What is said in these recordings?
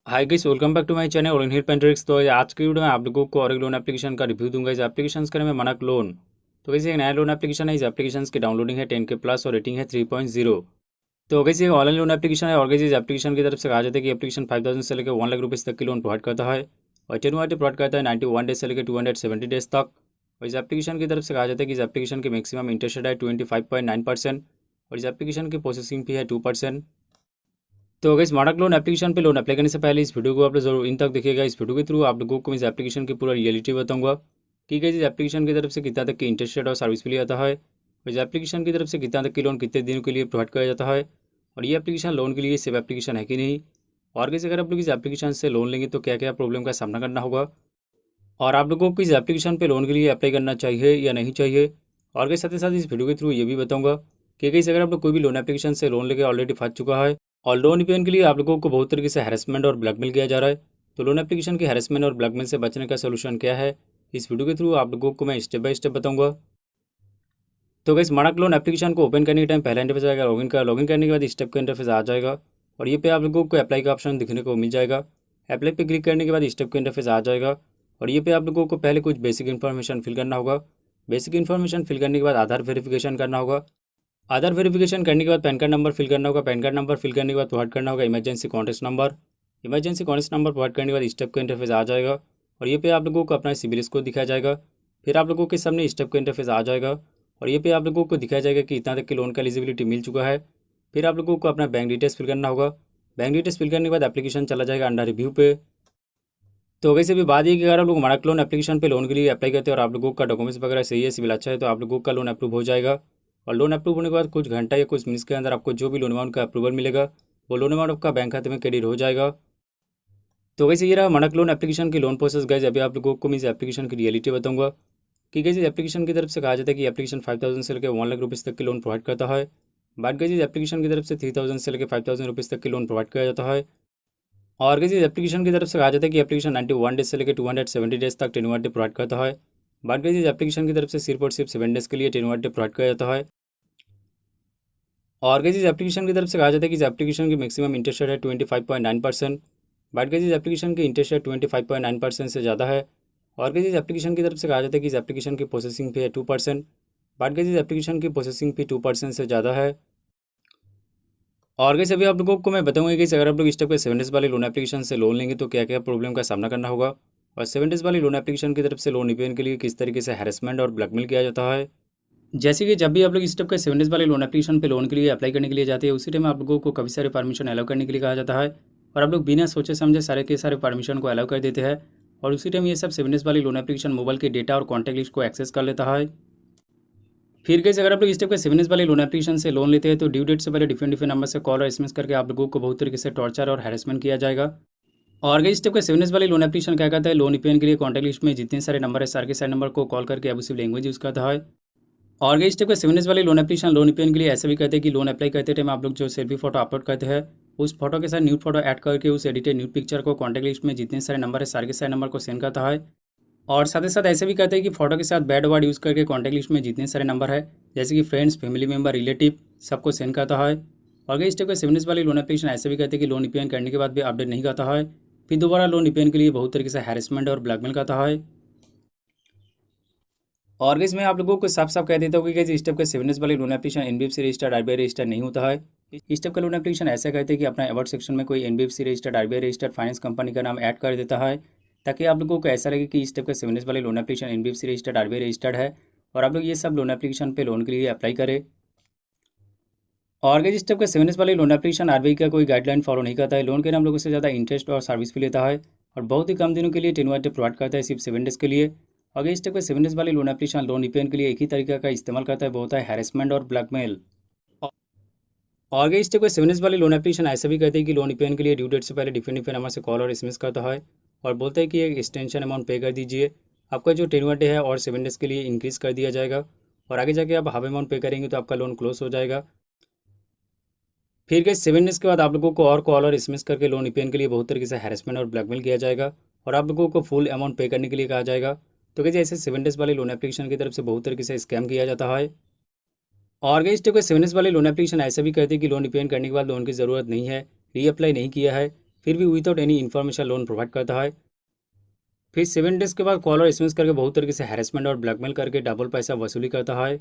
Hi guys, welcome back to my channel और here पेंट्रिक्स। तो आज की वीडियो में आप लोगों को और एक लोन एप्लीकेशन का रिव्यू दूंगा। इस एप्लीकेशन का नाम है मनक लोन। तो वैसे एक नया लोन एप्लीकेशन है। इस एप्लीकेशन की डाउनलोडिंग है 10K प्लस और रेटिंग है 3.0। तो वैसे एक ऑनलाइन लोन एप्लीकेशन है और वैसे इस एप्लीकेशन की तरफ से कहा जाता है कि एप्लीकेशन 5,000 से लेकर 1 लाख रुपीज़ तक की लोन प्रोवाइड करता है और 10 प्रोवाइड करता है 91 डेज से लेकर 270 डेज तक। और इस एप्लीकेशन की तरफ से कहा जाता है कि इस एप्लीकेशन की मैक्सिमम इंटरेस्ट रेट है 25.9% और इस एप्लीकेशन की प्रोसेसिंग फी है 2%। तो अगर स्मार्ट लोन एप्लीकेशन पे लोन अप्लाई करने से पहले इस वीडियो को आप लोग जरूर इन तक देखिएगा। इस वीडियो के थ्रू आप लोगों को इस एप्लीकेशन की पूरा रियलिटी बताऊंगा कि इस एप्लीकेशन की तरफ से कितना तक की इंटरेस्ट रेट और सर्विस भी आता है और इस एप्लीकेशन की तरफ से कितना तक की लोन कितने दिनों के लिए प्रोवाइड किया जाता है और ये एप्लीकेशन लोन के लिए सेफ एप्लीकेशन है कि नहीं, और कैसे अगर आप लोग इस एप्लीकेशन से लोन लेंगे तो क्या क्या प्रॉब्लम का सामना करना होगा और आप लोगों को इस एप्लीकेशन पे लोन के लिए अप्लाई करना चाहिए या नहीं चाहिए। और के साथ ही साथ इस वीडियो के थ्रू ये भी बताऊंगा कि कैसे अगर आप लोग कोई भी लोन एप्लीकेशन से लोन लेके ऑलरेडी फंस चुका है और लोन रिपेमेंट के लिए आप लोगों को बहुत तरीके से हैरेसमेंट और ब्लैकमेल किया जा रहा है, तो लोन एप्लीकेशन की हैरेसमेंट और ब्लैकमेल से बचने का सोल्यूशन क्या है, इस वीडियो के थ्रू आप लोगों को मैं स्टेप बाय स्टेप बताऊंगा। तो गाइस स्मार्ट लोन एप्लीकेशन को ओपन करने के टाइम पहला इंटरफेस आएगा लॉगिन करने के बाद स्टेप का इंटरफेस आ जाएगा और ये पे आप लोगों को अप्लाई का ऑप्शन दिखने को मिल जाएगा। अप्लाई पे क्लिक करने के बाद स्टेप का इंटरफेस आ जाएगा और ये पे आप लोगों को पहले कुछ बेसिक इन्फॉर्मेशन फिल करना होगा। बेसिक इन्फॉर्मेशन फिल करने के बाद आधार वेरिफिकेशन करना होगा। आधार वेरिफिकेशन करने के बाद पैन कार्ड नंबर फिल करना होगा। पैन कार्ड नंबर फिल करने के बाद प्रोवाइड करना होगा emergency contact number. Emergency contact number provide करने के बाद स्टेप का इंटरफेस आ जाएगा और ये पे आप लोगों को अपना सिबिल स्कोर दिखाया जाएगा। फिर आप लोगों के सामने स्टेप का इंटरफेस आ जाएगा और ये पे आप लोगों को दिखाया जाएगा कि इतना तक के लोन का एलिजिबिलिटी मिल चुका है। फिर आप लोगों को अपना बैंक डिटेल्स फिल करना होगा। बैंक डिटेल्स फिल करने के बाद एप्लीकेशन चला जाएगा अंडर रिव्यू पे। तो वैसे भी बात ये कि अगर आप लोग हमारा लोन एप्लीकेशन पे लोन के लिए अप्लाई करते हैं और आप लोगों का डॉक्यूमेंट्स वगैरह सही है, सिविल अच्छा है, तो आप लोगों का लोन अप्रूव हो जाएगा और लोन अप्रूव होने के बाद कुछ घंटा या कुछ मिनट्स के अंदर आपको जो भी लोन अमाउंट का अप्रूवल मिलेगा वो लोन अमाउंट आपका बैंक खाते में क्रेडिट हो जाएगा। तो वैसे ये रहा मनक लोन एप्लीकेशन की लोन प्रोसेस। गाइस अभी आप लोगों को मैं इस एप्लीकेशन की रियलिटी बताऊंगा कि गाइस इस एप्लीकेशन की तरफ से कहा जाता है कि एप्लीकेशन 5,000 से लेकर 1 लाख रुपीज़ तक की लोन प्रोवाइड करता है। बात गाइस इस एप्लीकेशन की तरफ से 3,000 से लेकर 5,000 रुपीज़ तक की लोन प्रोवाइड किया जाता है और किसी एप्लीकेशन की तरफ से कहा जाता है कि एप्लीकेशन 91 डेज से लेकर 270 डेज तक 10 डे प्रोवाइड करता है। बात करें इस एप्लीकेशन की तरफ से सिर्फ और सिर्फ 7 डेज के लिए 10 डे प्रोवाइड किया जाता है और किसी एप्लीकेशन की तरफ से कहा जाता है कि इस एप्लीकेशन की मैक्सिमम इंटरेस्ट रेट है 25.9%। बात करें इस एप्लीकेशन की इंटरेस्ट रेट 25.9% से ज़्यादा है और किसी एप्लीकेशन की तरफ से कहा जाता है कि इस एप्लीकेशन की प्रोसेसिंग फी है 2%। बात करें इस एप्लीकेशन की प्रोसेसिंग फी 2% से ज़्यादा है और कैसे अभी आप लोगों को मैं बताऊंगा कि अगर आप लोग इस टाइप के 7 डेज वाली लोन एप्लीकेशन से लोन लेंगे तो क्या क्या प्रॉब्लम का सामना करना होगा और 7 डेज वाली लोन एप्लीकेशन की तरफ से लोन रिपेमेंट के लिए किस तरीके से हैरेसमेंट और ब्लैकमेल किया जाता है। जैसे कि जब भी आप लोग इस टाइप के 7 डेज वाले लोन एप्लीकेशन पे लोन के लिए अप्लाई करने के लिए जाते हैं उसी टाइम आप लोगों को काफ़ी सारे परमिशन अलाउ करने के लिए कहा जाता है और आप लोग बिना सोचे समझे सारे के सारे परमिशन को अलाउ कर देते हैं और उसी टाइम ये सब 7 डेज वाली लोन एप्लीकेशन मोबाइल के डेटा और कॉन्टैक्ट लिस्ट को एक्सेस कर लेता है। फिर कैसे अगर आप लोग इस टाइप के 7 डेज वाले लोन एप्लीकेशन से लोन लेते हैं तो ड्यू डेट से पहले डिफरेंट डिफरेंट नंबर से कॉल और एसएमएस करके आप लोगों को बहुत तरीके से टॉर्चर और हैरेसमेंट किया जाएगा। और इस टाइप का 7 डेज वाले लोन एप्लीकेशन क्या करता है, लोन रिपेमेंट के लिए कॉन्टैक्ट लिस्ट में जितने सारे नंबर है सारे के सारे नंबर को कॉल करके अबूसिव लैंग्वेज यूज़ करता है। और इस टाइप का 7 डेज वाले लोन एप्लीकेशन लोन रिपेमेंट के लिए ऐसे भी कहते हैं कि लोन अप्लाई करते टाइम आप लोग जो सेल्फी फोटो अपलोड करते हैं उस फोटो के साथ न्यूड फोटो ऐड करके उस एडिटेड न्यूड पिक्चर को कॉन्टैक्ट लिस्ट में जितने सारे नंबर है सारे के सारे नंबर को सेंड करता है। और साथ ही साथ ऐसे भी कहते हैं कि फोटो के साथ बैड वर्ड यूज़ करके कॉन्टैक्ट लिस्ट में जितने सारे नंबर है जैसे कि फ्रेंड्स, फैमिली मेम्बर, रिलेटिव सबको सेंड करता है। और इस टाइप का 7 डेज वाली लोन एप्लीकेशन ऐसे भी कहते हैं कि लोन रिपेमेंट करने के बाद भी अपडेट नहीं करता है, फिर दोबारा लोन रिपेमेंट के लिए बहुत तरीके से हैरेसमेंट और ब्लैकमेल करता है। और इसमें आप लोगों को साफ साफ कह देता हूँ कि इस टाइप का 7 डेज वाली loan application NBFC registered RBI registered नहीं होता है। इस टाइप का लोन एप्लीकेशन ऐसा कहते हैं कि अपना अबाउट सेक्शन में कोई NBFC registered RBI registered finance company का नाम ऐड कर देता है ताकि आप लोगों को ऐसा लगे कि इस टाइप का 7 डेज वाले loan application NBFC registered RBI registered है और आप लोग ये सब लोन एप्लीकेशन पे लोन के लिए अप्लाई करें। और अगर इस टाइप का 7 डेज वाले लोन एप्लीकेशन आरबीआई का कोई गाइडलाइन फॉलो नहीं करता है, लोन के नाम लोगों से ज़्यादा इंटरेस्ट और सर्विस भी लेता है और बहुत ही कम दिनों के लिए 10 प्रोवाइड करता है सिर्फ 7 डेज के लिए। अगर इस टाइप का 7 डेज वाले लोन एप्लीकेशन लोन रिपेमेंट के लिए एक ही तरीके का इस्तेमाल करता है, वो होता है हैरेसमेंट और ब्लैकमेल। और अगर इस टाइप का 7 डेज वाले लोन एप्लीकेशन ऐसा भी कहते हैं कि लोन रिपेमेंट के लिए ड्यू डेट से पहले डिफरेंट डिफरेंट नंबर से कॉल और एसएमएस करता है और बोलता है कि एक एक्सटेंशन अमाउंट पे कर दीजिए, आपका जो 10 डे है और 7 डेज के लिए इंक्रीज़ कर दिया जाएगा और आगे जाके आप हाफ अमाउंट पे करेंगे तो आपका लोन क्लोज हो जाएगा। फिर के 7 डेज के बाद आप लोगों को और कॉल और एसएमएस करके लोन रिपेमेंट के लिए बहुत तरीके से हैरेसमेंट और ब्लैकमेल किया जाएगा और आप लोगों को फुल अमाउंट पे करने के लिए कहा जाएगा। तो कैसे ऐसे 7 डेज वाले लोन एप्लीकेशन की तरफ से बहुत तरीके से स्कैम किया जाता है। और इस टाइप के 7 डेज वाले लोन एप्लीकेशन ऐसा भी कहते हैं कि लोन रिपेमेंट करने के बाद लोन की ज़रूरत नहीं है, रीअप्लाई नहीं किया है, फिर भी without any information loan provide करता है। फिर 7 डेज के बाद कॉल और एसएमएस करके बहुत तरीके से हैरेसमेंट और ब्लैकमेल करके डबल पैसा वसूली करता है।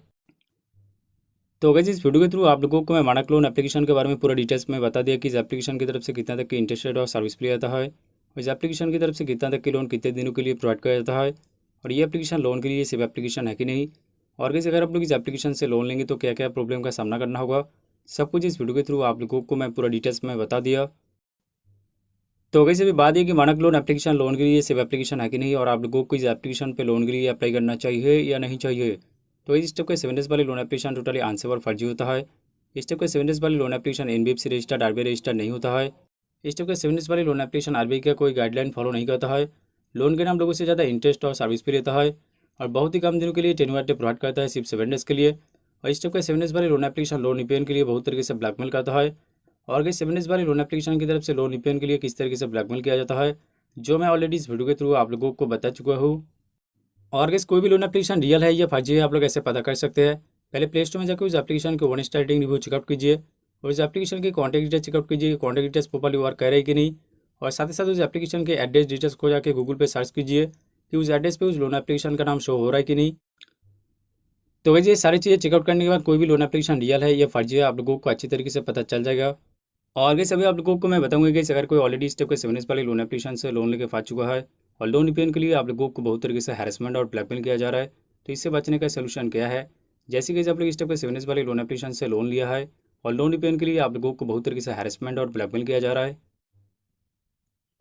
तो अगर इस वीडियो के थ्रू आप लोगों को मैं मानक लोन एप्लीकेशन के बारे में पूरा डिटेल्स में बता दिया कि इस एप्लीकेशन की तरफ से कितना तक की इंटरेस्ट रेट और सर्विस फ्री आता है, और इस एप्लीकेशन की तरफ से कितना तक की लोन कितने दिनों के लिए प्रोवाइड किया जाता है, और ये एप्लीकेशन लोन के लिए सिर्फ एप्लीकेशन है कि नहीं, और कैसे अगर आप लोग इस एप्लीकेशन से लोन लेंगे तो क्या क्या प्रॉब्लम का सामना करना होगा, सब कुछ इस वीडियो के थ्रू आप लोगों को मैं पूरा डिटेल्स में बता दिया। तो वैसे भी बात है कि मानक लोन एप्लीकेशन लोन के लिए सिर्फ एप्लीकेशन है कि नहीं, और आप लोगों को इस एप्लीकेशन पे लोन के लिए अप्लाई करना चाहिए या नहीं चाहिए। तो इस स्टेप के 7 डेज वाली लोन एप्लीकेशन टोटली आंसर फर्जी होता है। इस स्टेप के 7 डेज वाली loan application NBFC registered RBI registered नहीं होता है। इस स्टेप के 7 डेज वाली लोन एप्लीकेशन आरबीआई का कोई गाइडलाइन फॉलो नहीं करता है। लोन के नाम लोगों से ज़्यादा इंटरेस्ट और सर्विस भी लेता है, और बहुत ही कम दिनों के लिए टेन्योर प्रोवाइड करता है, सिर्फ 7 डेज के लिए। और इस स्टेप के 7 डेज वाली लोन एप्लीकेशन लोन रिपेयर के लिए बहुत तरीके से ब्लैकमेल करता है। और अगर 7 डेज वाली लोन एप्लीकेशन की तरफ से लोन रिपेयर के लिए किस तरीके से ब्लैकमेल किया जाता है, जो मैं ऑलरेडी इस वीडियो के थ्रू आप लोगों को बता चुका हूँ। और अगर कोई भी लोन एप्लीकेशन रियल है या फर्जी है, आप लोग ऐसे पता कर सकते हैं। पहले प्ले स्टोर में जाकर उस एप्लीकेशन के 1 स्टार रेटिंग रिव्यू चेकआउट कीजिए, और उस एप्लीकेशन की कॉन्टैक्ट डिटेल्स चेकआउट कीजिए, कॉन्टैक्ट डिटेल्स प्रॉपर्ली वर्क कर रही कि नहीं। और साथ ही साथ उस एप्लीकेशन के एड्रेस डिटेल्स को जाकर गूगल पे सर्च कीजिए कि उस एड्रेस पे उस लोन एप्लीकेशन का नाम शो हो रहा है कि नहीं। तो वैसे ये सारी चीज़ें चेकआउट करने के बाद कोई भी लोन एप्लीकेशन रियल है या फर्जी है, आप लोगों को अच्छी तरीके से पता चल जाएगा। और आगे सभी आप लोगों को मैं बताऊंगा कि अगर कोई ऑलरेडी स्टेप के 7 डेज वाले लोन एप्लीकेशन से लोन लेके फंस चुका है, और लोन रिपेयर के लिए आप लोगों को बहुत तरीके से हैरेसमेंट और ब्लैकमेल किया जा रहा है, तो इससे बचने का सोल्यूशन क्या है। जैसे कि आप लोग स्टेप के 7 डेज वाले लोन एप्लीकेशन से लोन लिया है, और लोन रिपेयर के लिए आप लोगों को बहुत तरीके से हैरेसमेंट और ब्लैकमेल किया जा रहा है,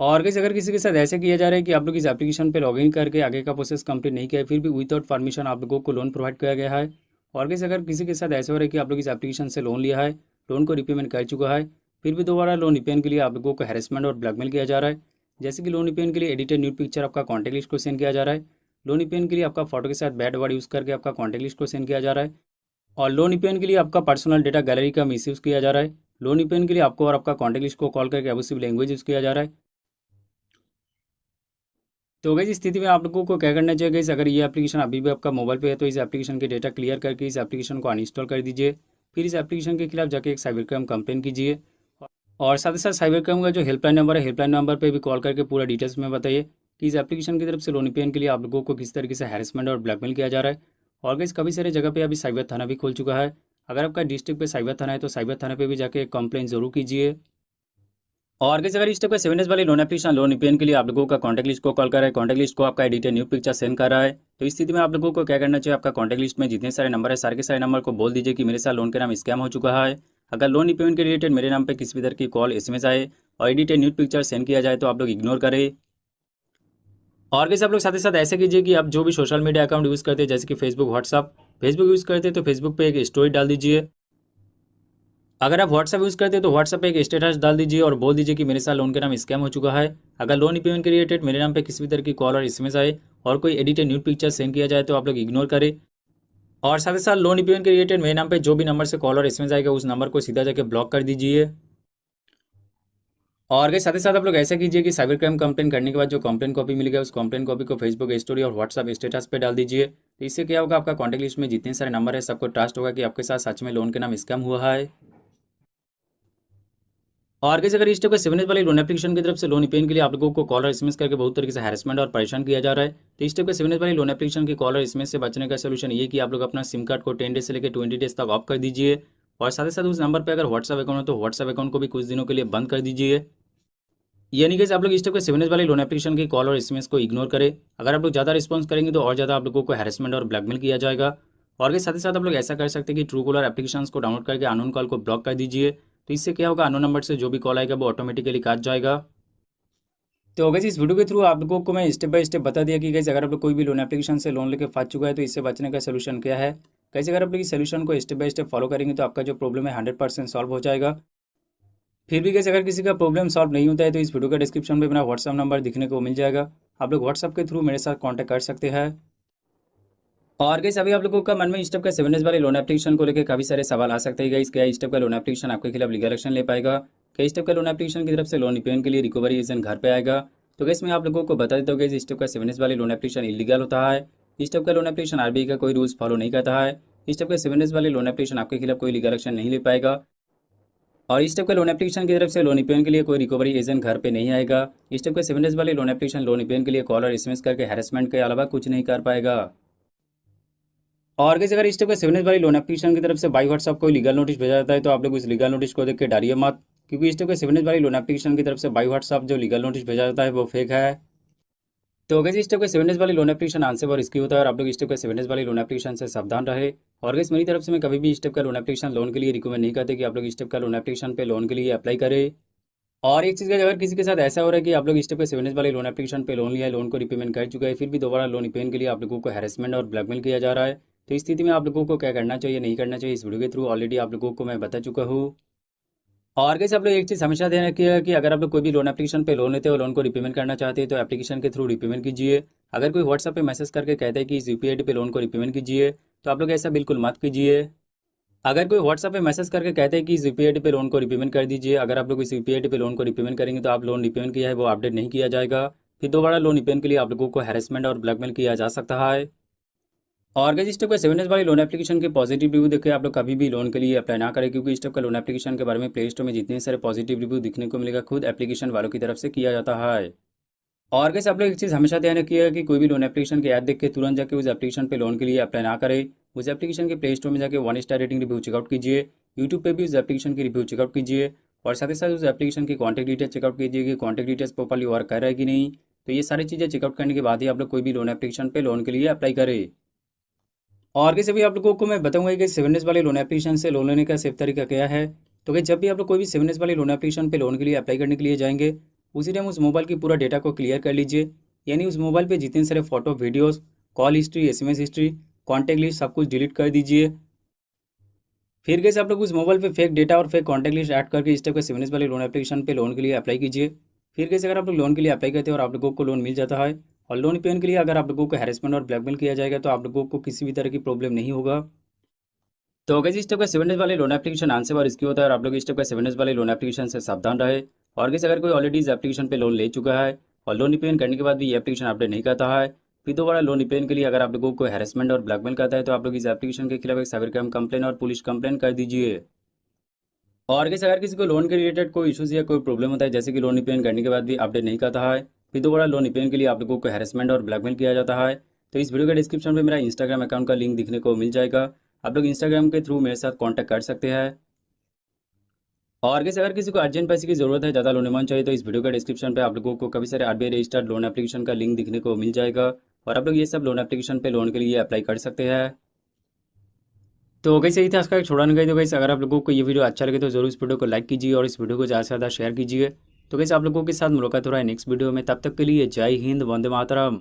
और कैसे अगर किसी के साथ ऐसे किया जा रहा है कि आप लोग इस एप्लीकेशन पे लॉगिन करके आगे का प्रोसेस कंप्लीट नहीं किया है, फिर भी विदाउट परमिशन आप लोगों को लोन प्रोवाइड किया गया है। और कैसे अगर किसी के साथ ऐसे हो रहा है कि आप लोग इस एप्लीकेशन से लोन लिया है, लोन को रिपेमेंट कर चुका है, फिर भी दोबारा लोन रिपेयर के लिए आप लोगों को हैरेसमेंट और ब्लैकमेल किया जा रहा है। जैसे कि लोन रिपेयर के लिए एडिटेड न्यूड पिक्चर आपका कॉन्टैक्ट लिस्ट को सेंड किया जा रहा है, लोन रिपेयर के लिए आपका फोटो के साथ बैड वर्ड यूज़ करके आपका कॉन्टैक्ट लिस्ट को सेंड किया जा रहा है, और लोन रिपेयर के लिए आपका पर्सनल डेटा गैलरी का मिसयूज़ किया जा रहा है, लोन रिपेयर के लिए आपको और आपका कॉन्टैक्ट लिस्ट को कॉल करके अब्यूसिव लैंग्वेज यूज़ किया जा रहा है। तो गाइस इस स्थिति में आप लोगों को क्या करना चाहिए गाइस, अगर ये एप्लीकेशन अभी भी आपका मोबाइल पे है तो इस एप्लीकेशन के डेटा क्लियर करके इस एप्लीकेशन को अनइंस्टॉल कर दीजिए। फिर इस एप्लीकेशन के खिलाफ जाके एक साइबर क्राइम कंप्लेन कीजिए, और साथ ही साथ साइबर क्राइम का जो हेल्पलाइन नंबर है, हेल्पलाइन नंबर पे भी कॉल करके पूरा डिटेल्स में बताइए कि इस एप्लीकेशन की तरफ से लोन रिपेयर के लिए आप लोगों को किस तरीके से हैरेसमेंट और ब्लैकमेल किया जा रहा है। और गाइस काफ़ी सारे जगह पे अभी साइबर थाना भी खुल चुका है। अगर आपका डिस्ट्रिक्ट पे साइबर थाना है तो साइबर थाना पे भी जाके कंप्लेन जरूर कीजिए। और कैसे अगर इस टाइप का 7 डेज वाली लोन एप्लीकेशन लोन रिपेयर के लिए आप लोगों का कॉन्टैक्ट लिस्ट को कॉल कर रहा है, कॉन्टैक्ट लिस्ट को आपका एडिटर न्यू पिक्चर सेंड कर रहा है, तो इस स्थिति में आप लोगों को क्या करना चाहिए, आपका कॉन्टैक्ट लिस्ट में जितने सारे नंबर है सारे के सारे नंबर को बोल दीजिए कि मेरे साथ लोन के नाम स्कैम हो चुका है। अगर लोन रिपेमेंट के रिलेटेड मेरे नाम पर किसी भी तरह की कॉल एसएमएस आए और एडिटर न्यू पिक्चर सेंड किया जाए तो आप लोग इग्नोर करें। और कैसे आप लोग साथ ही साथ ऐसे कीजिए कि आप जो भी सोशल मीडिया अकाउंट यूज़ करते हैं, जैसे कि फेसबुक व्हाट्सअप, फेसबुक यूज़ करते हैं तो फेसबुक पे एक स्टोरी डाल दीजिए। अगर आप व्हाट्सअप यूज़ करते हैं तो व्हाट्सअप पे एक स्टेटस डाल दीजिए और बोल दीजिए कि मेरे साथ लोन के नाम स्कैम हो चुका है। अगर लोन रिपेमेंट के रिलेटेड मेरे नाम पे किसी भी तरह की कॉल और एसएमएस आए और कोई एडिटेड न्यूड पिक्चर सेंड किया जाए तो आप लोग इग्नोर करें। और साथ ही साथ लोन रिपेमेंट के रिलेटेड मेरे नाम पे जो भी नंबर से कॉल और एसएमएस आएगा उस नंबर को सीधा जाके ब्लॉक कर दीजिए। और के साथ ही साथ आप लोग ऐसा कीजिए कि साइबर क्राइम कंप्लेन करने के बाद जो कंप्लेन कॉपी मिलेगा उस कंप्लेन कॉपी को फेसबुक स्टोरी और व्हाट्सअप स्टेटस पे डाल दीजिए। तो इससे क्या होगा, आपका कॉन्टैक्ट लिस्ट में जितने सारे नंबर है सबको ट्रस्ट होगा कि आपके साथ सच में लोन के नाम स्कैम हुआ है। और कैसे अगर इस टाइप का 7 डेज वाली लोन एप्लीकेशन की तरफ से लोन रिपेयर के लिए आप लोगों को कॉल और एसएमएस करके बहुत तरीके से हैरेसमेंट और परेशान किया जा रहा है, तो इस टाइप का 7 डेज वाली लोन एप्लीकेशन की कॉल और एसएमएस से बचने का सोल्यूशन ये कि आप लोग अपना सिम कार्ड को 10 डेज से लेकर 20 डेज तक ऑफ कर दीजिए। और साथ ही साथ उस नंबर पर अगर व्हाट्सअप अकाउंट हो तो व्हाट्सअप अकाउंट को भी कुछ दिनों के लिए बंद कर दीजिए। यानी कि आप लोग इस टाइप के 7 डेज वाली लोन एप्लीकेशन की कॉल और एसएमएस को इग्नोर करें। अगर आप लोग ज़्यादा रिस्पॉन्स करेंगे तो और ज़्यादा आप लोगों को हैरेसमेंट और ब्लैकमेल किया जाएगा। और के साथ ही साथ आप लोग ऐसा कर सकते हैं कि ट्रू कॉलर एप्लीकेशन को डाउनलोड करके अननोन कॉल को ब्लॉक कर दीजिए। तो इससे क्या होगा, अननोन नंबर से जो भी कॉल आएगा वो ऑटोमेटिकली काट जाएगा। तो अगर इस वीडियो के थ्रू आप लोगों को मैं स्टेप बाय स्टेप बता दिया कि गाइस अगर आप लोग कोई भी लोन एप्लीकेशन से लोन लेके फंस चुका है तो इससे बचने का सोल्यूशन क्या है। कैसे अगर आप लोग इस सोल्यूशन को स्टेप बाय स्टेप फॉलो करेंगे तो आपका जो प्रॉब्लम है 100% सॉल्व हो जाएगा। फिर भी कैसे अगर किसी का प्रॉब्लम सॉल्व नहीं होता है तो इस वीडियो का डिस्क्रिप्शन में मेरा व्हाट्सअप नंबर दिखने को मिल जाएगा, आप लोग व्हाट्सअप के थ्रू मेरे साथ कॉन्टैक्ट कर सकते हैं। और गाइस अभी आप लोगों का मन में इस टाइप का 7 डेज वाले लोन एप्लीकेशन को लेकर काफी सारे सवाल आ सकते हैं गाइस, क्या इस टाइप का लोन एप्लीकेशन आपके खिलाफ लीगल एक्शन ले पाएगा, क्या इस टाइप का लोन एप्लीकेशन की तरफ से लोन रिपेमेंट के लिए रिकवरी एजेंट घर पे आएगा। तो गाइस मैं आप लोगों को बता देता हूँ कि इस टाइप का 7 डेज वाले लोन एप्लीकेशन इलीगल होता है। इस टाइप का लोन एप्लीकेशन आरबीआई का कोई रूल्स फॉलो नहीं करता है। इस टाइप का 7 डेज वाले लोन एप्लीकेशन आपके खिलाफ कोई लीगल एक्शन नहीं ले पाएगा। और इस टाइप का लोन एप्लीकेशन की तरफ से लोन ईपीएन के लिए कोई रिकवरी एजेंट घर पे नहीं आएगा। इस टाइप के 7 डेज वाले लोन एप्लीकेशन लोन ईपीएन के लिए कॉल और एसएमएस करके हैरेसमेंट के अलावा कुछ नहीं कर पाएगा। और कैसे अगर इस टाइप के 7 डेज वाली लोन एप्लीकेशन की तरफ से बाई व्हाट्सअप कोई लीगल नोटिस भेजा जाता है तो आप लोग उस लीगल नोटिस को देख के डरिए मत, क्योंकि इस टाइप के 7 डेज वाली लोन एप्लीकेशन की तरफ से बाई व्हाट्सअप जो लीगल नोटिस भेजा जाता है वो फेक है। तो अगर इस टाइप के 7 डेज वाली लोन एप्लीकेशन आंसर और रिस्की होता है और आप लोग इस टाइप के 7 डेज वाली लोन एप्लीकेशन से सावधान रहे। और गाइस मेरी तरफ से मैं कभी भी इस टाइप का लोन एप्लीकेशन लोन के लिए रिकमेंड नहीं करते कि आप लोग इस टाइप का लोन एप्लीकेशन पे लोन के लिए अप्लाई करें। और एक चीज़ का अगर किसी के साथ ऐसा हो रहा है कि आप लोग इस टाइप के 7 डेज वाले लोन एप्लीकेशन पे लोन लिया है, लोन को रिपेमेंट कर चुका है, फिर भी दोबारा लोन रिपेमेंट के लिए आप लोगों को हैरेसमेंट और ब्लैकमेल किया जा रहा है, तो इस स्थिति में आप लोगों को क्या करना चाहिए नहीं करना चाहिए इस वीडियो के थ्रू ऑलरेडी आप लोगों को मैं बता चुका हूँ। और कैसे आप लोग एक चीज़ हमेशा ध्यान रखिएगा कि अगर आप लोग कोई भी लोन एप्लीकेशन पे लोन लेते हो, लोन को रिपेमेंट करना चाहते हैं तो एप्लीकेशन के थ्रू रिपेमेंट कीजिए। अगर कोई व्हाट्सएप पे मैसेज करके कहता है कि इस यूपीआई पे लोन को रिपेमेंट कीजिए तो आप लोग ऐसा बिल्कुल मत कीजिए। अगर कोई व्हाट्सएप पे मैसेज करके कहते हैं कि इस यूपीआई पे लोन को रिपेमेंट कर दीजिए, अगर आप लोग इस यूपीआई पे लोन को रिपेमेंट करेंगे तो आप लोन रिपेमेंट किया है वो अपडेट नहीं किया जाएगा, फिर दोबारा लोन रिपेमेंट के लिए आप लोगों को हैरेसमेंट और ब्लैकमेल किया जा सकता है। और अगर इस टाइप का 7 डेज वाली लोन एप्लीकेशन के पॉजिटिव रिव्यू देख के आप लोग कभी भी लोन के लिए अप्लाई ना करें, क्योंकि इस टाइप का लोन एप्लीकेशन के बारे में प्ले स्टोर में जितने सारे पॉजिटिव रिव्यू दिखने को मिलेगा खुद एप्लीकेशन वालों की तरफ से किया जाता है। और कैसे आप लोग एक चीज़ हमेशा ध्यान रखिएगा कि कोई भी लोन एप्लीकेशन की ऐड देख के तुरंत जाके उस एप्लीकेशन पे लोन के लिए अप्लाई ना करें। उस एप्लीकेशन के प्ले स्टोर में जाके 1 स्टार रेटिंग रिव्यू चेकआउट कीजिए, यूट्यूब पे भी उस एप्लीकेशन की रिव्यू चेकआउट कीजिए, और साथ ही साथ उस एप्लीकेशन की कॉन्टैक्ट डिटेल्स चेकआउट कीजिए कि कॉन्टैक्ट डिटेल्स प्रॉपर्ली वर्क कर रहा है कि नहीं। तो ये सारी चीज़ें चेकआउट करने के बाद ही आप लोग कोई भी लोन एप्लीकेशन पे लोन के लिए अप्लाई करें। और कैसे भी आप लोगों को मैं बताऊंगा कि 7 डेज वाले लोन एप्लीकेशन से लोन लेने का सेफ तरीका क्या है। तो कि जब भी आप लोग कोई भी 7 डेज वाले लोन एप्लीकेशन पे लोन के लिए अप्लाई करने के लिए जाएंगे, उसी टाइम उस मोबाइल की पूरा डेटा को क्लियर कर लीजिए, यानी उस मोबाइल पे जितने सारे photo videos, call history, SMS history, contact list सब कुछ डिलीट कर दीजिए। फिर कैसे आप लोग उस मोबाइल पे फेक डेटा और फेक कॉन्टैक्ट लिस्ट ऐड करके इस टाइप के 7 डेज वाले लोन एप्लीकेशन पे लोन के लिए अप्लाई कीजिए। फिर कैसे अगर आप लोग लोन के लिए अप्लाई करते हैं और आप लोगों को लोन मिल जाता है, और लोन पेमेंट के लिए अगर आप लोगों को हैरेसमेंट और ब्लैकमेल किया जाएगा तो आप लोगों को किसी भी तरह की प्रॉब्लम नहीं होगा। तो अगर इस टाइप का 7 डेज वाले लोन एप्लीकेशन आंसर और रिस्की होता है और आप लोग इस टाइप का 7 डेज वाले लोन एप्लीकेशन से सावधान रहे। और कैसे अगर कोई ऑलरेडी इस एप्लीकेशन पे लोन ले चुका है और लोन रिपेमेंट करने के बाद भी ये एप्लीकेशन अपडेट नहीं करता है, फिर दोबारा लोन रिपेमेंट के लिए अगर आप लोगों को हैरेसमेंट और ब्लैकमेल करता है तो आप लोग इस एप्लीकेशन के खिलाफ एक साइबर क्राइम कंप्लेन और पुलिस कंप्लेन कर दीजिए। और कैसे अगर किसी को लोन के रिलेटेड कोई इशूज़ या कोई प्रॉब्लम होता है, जैसे कि लोन रिपेमेंट करने के बाद भी अपडेट नहीं करता है, फिर दोबारा लोन रिपेमेंट के लिए आप लोगों को हैरेसमेंट और ब्लैकमेल किया जाता है, तो इस वीडियो के डिस्क्रिप्शन में मेरा इंस्टाग्राम अकाउंट का लिंक दिखने को मिल जाएगा। आप लोग इंस्टाग्राम के थ्रू मेरे साथ कॉन्टैक्ट कर सकते हैं। और कैसे अगर किसी को अर्जेंट पैसे की जरूरत है, ज़्यादा लोन अमाउंट चाहिए, तो इस वीडियो के डिस्क्रिप्शन पे आप लोगों को काफ़ी सारे आरबीआई रजिस्टर्ड लोन एप्लीकेशन का लिंक दिखने को मिल जाएगा, और आप लोग ये सब लोन एप्लीकेशन पे लोन के लिए अप्लाई कर सकते हैं। तो कैसे ही था इसका एक छोड़ा नहीं गई। तो कैसे अगर आप लोगों को ये वीडियो अच्छा लगे तो जरूर इस वीडियो को लाइक कीजिए और इस वीडियो को ज़्यादा से ज़्यादा शेयर कीजिए। तो कैसे आप लोगों के साथ मुलाकात हो रहा है नेक्स्ट वीडियो में, तब तक के लिए जय हिंद, वंदे मातरम।